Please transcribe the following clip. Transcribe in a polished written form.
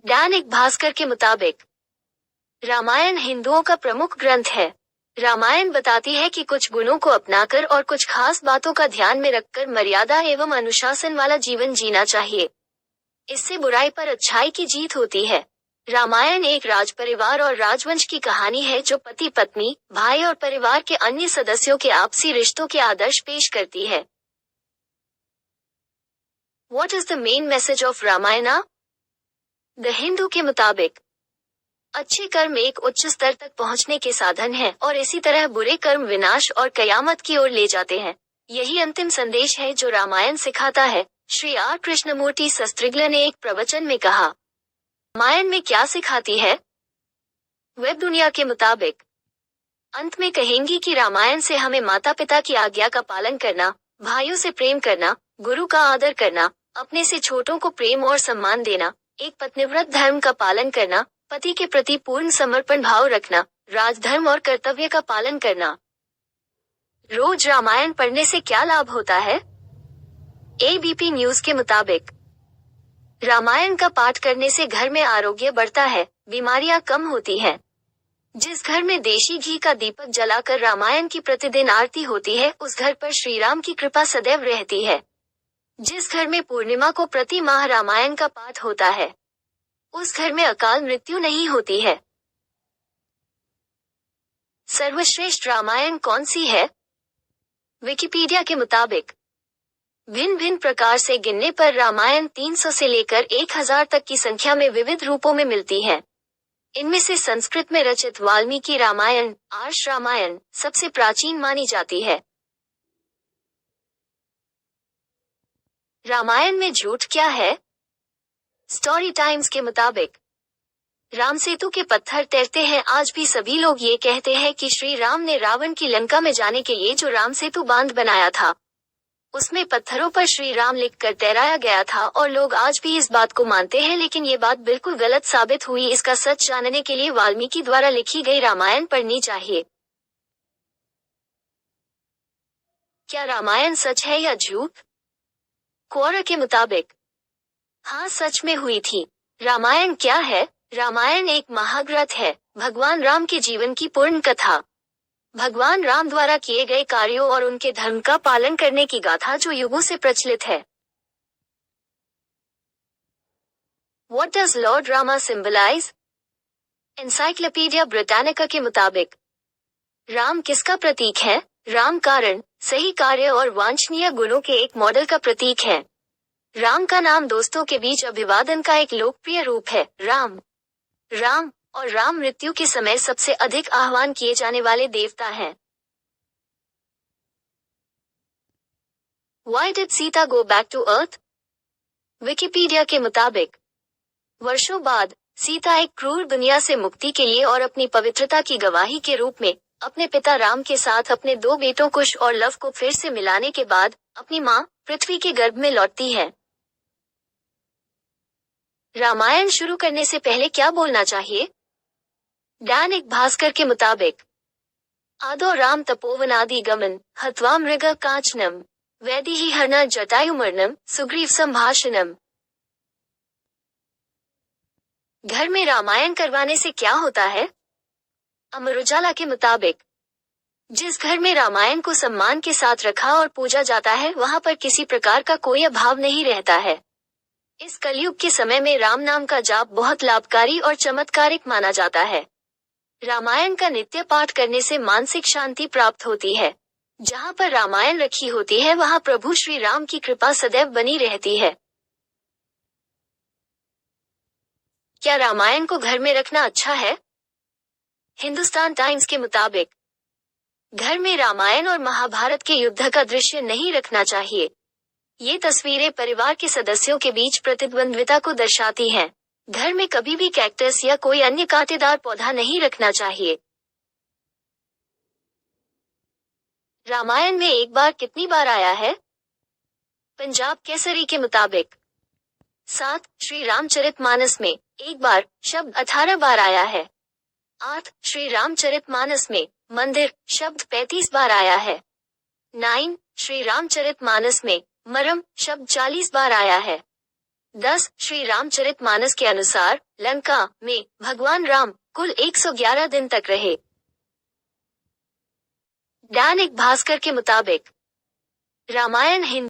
दैनिक भास्कर के मुताबिक रामायण हिंदुओं का प्रमुख ग्रंथ है। रामायण बताती है कि कुछ गुणों को अपनाकर और कुछ खास बातों का ध्यान में रखकर मर्यादा एवं अनुशासन वाला जीवन जीना चाहिए। इससे बुराई पर अच्छाई की जीत होती है। रामायण एक राजपरिवार और राजवंश की कहानी है जो पति पत्नी, भाई और परिवार के अन्य सदस्यों के आपसी रिश्तों के आदर्श पेश करती है। What is the main message of Ramayana? The Hindu के मुताबिक अच्छे कर्म एक उच्च स्तर तक पहुंचने के साधन हैं और इसी तरह बुरे कर्म विनाश और कयामत की ओर ले जाते हैं। यही अंतिम संदेश है जो रामायण सिखाता है। श्री आर कृष्णमूर्ति शास्त्रीज्ञ ने एक प्रवचन में कहा, रामायण में क्या सिखाती है? वेब दुनिया के मुताबिक अंत में कहेंगी कि रामायण से हमें माता पिता की आज्ञा का पालन करना, भाइयों से प्रेम करना, गुरु का आदर करना, अपने से छोटों को प्रेम और सम्मान देना, एक पत्नीव्रत धर्म का पालन करना, पति के प्रति पूर्ण समर्पण भाव रखना, राजधर्म और कर्तव्य का पालन करना। रोज रामायण पढ़ने से क्या लाभ होता है? एबीपी न्यूज के मुताबिक रामायण का पाठ करने से घर में आरोग्य बढ़ता है, बीमारियां कम होती हैं। जिस घर में देशी घी का दीपक जलाकर रामायण की प्रतिदिन आरती होती है, उस घर पर श्री राम की कृपा सदैव रहती है। जिस घर में पूर्णिमा को प्रति माह रामायण का पाठ होता है, उस घर में अकाल मृत्यु नहीं होती है। सर्वश्रेष्ठ रामायण कौन सी है? विकिपीडिया के मुताबिक भिन्न भिन्न प्रकार से गिनने पर रामायण 300 से लेकर 1000 तक की संख्या में विविध रूपों में मिलती है। इनमें से संस्कृत में रचित वाल्मीकि रामायण, आर्ष रामायण सबसे प्राचीन मानी जाती है। रामायण में झूठ क्या है? स्टोरी टाइम्स के मुताबिक राम सेतु के पत्थर तैरते हैं। आज भी सभी लोग ये कहते हैं कि श्री राम ने रावण की लंका में जाने के लिए जो राम सेतु बांध बनाया था, उसमें पत्थरों पर श्री राम लिखकर तैराया गया था और लोग आज भी इस बात को मानते हैं, लेकिन ये बात बिल्कुल गलत साबित हुई। इसका सच जानने के लिए वाल्मीकि द्वारा लिखी गई रामायण पढ़नी चाहिए। क्या रामायण सच है या झूठ? क्वोरा के मुताबिक हाँ, सच में हुई थी। रामायण क्या है? रामायण एक महाग्रंथ है, भगवान राम के जीवन की पूर्ण कथा। भगवान राम द्वारा किए गए कार्यों और उनके धर्म का पालन करने की गाथा जो युगों से प्रचलित है। What does Lord Rama symbolize? Encyclopedia Britannica के मुताबिक राम किसका प्रतीक है? राम कारण, सही कार्य और वांछनीय गुणों के एक मॉडल का प्रतीक है। राम का नाम दोस्तों के बीच अभिवादन का एक लोकप्रिय रूप है। राम राम और राम मृत्यु के समय सबसे अधिक आह्वान किए जाने वाले देवता हैं। Why did Sita go back to Earth? Wikipedia के मुताबिक वर्षों बाद सीता एक क्रूर दुनिया से मुक्ति के लिए और अपनी पवित्रता की गवाही के रूप में अपने पिता राम के साथ अपने 2 बेटों कुश और लव को फिर से मिलाने के बाद अपनी मां पृथ्वी के गर्भ में लौटती है। रामायण शुरू करने से पहले क्या बोलना चाहिए? दैनिक भास्कर के मुताबिक आदो राम तपोवनादि गमन हत्वा मृग कांचनम वैदिही हर्न जटायुमर्णम सुग्रीव संभाषणम। घर में रामायण करवाने से क्या होता है? अमर उजाला के मुताबिक जिस घर में रामायण को सम्मान के साथ रखा और पूजा जाता है, वहां पर किसी प्रकार का कोई अभाव नहीं रहता है। इस कलयुग के समय में राम नाम का जाप बहुत लाभकारी और चमत्कारिक माना जाता है। रामायण का नित्य पाठ करने से मानसिक शांति प्राप्त होती है। जहां पर रामायण रखी होती है, वहां प्रभु श्री राम की कृपा सदैव बनी रहती है। क्या रामायण को घर में रखना अच्छा है? हिंदुस्तान टाइम्स के मुताबिक घर में रामायण और महाभारत के युद्ध का दृश्य नहीं रखना चाहिए। ये तस्वीरें परिवार के सदस्यों के बीच प्रतिद्वंद्विता को दर्शाती हैं। घर में कभी भी कैक्टस या कोई अन्य कांटेदार पौधा नहीं रखना चाहिए। रामायण में एक बार कितनी बार आया है? पंजाब केसरी के मुताबिक 7 श्री रामचरितमानस में एक बार शब्द 18 बार आया है। 8 श्री रामचरितमानस में मंदिर शब्द 35 बार आया है। 9 श्री रामचरितमानस में मरम शब्द 40 बार आया है। 10. श्री रामचरितमानस के अनुसार लंका में भगवान राम कुल 111 दिन तक रहे। दैनिक भास्कर के मुताबिक रामायण हिंदी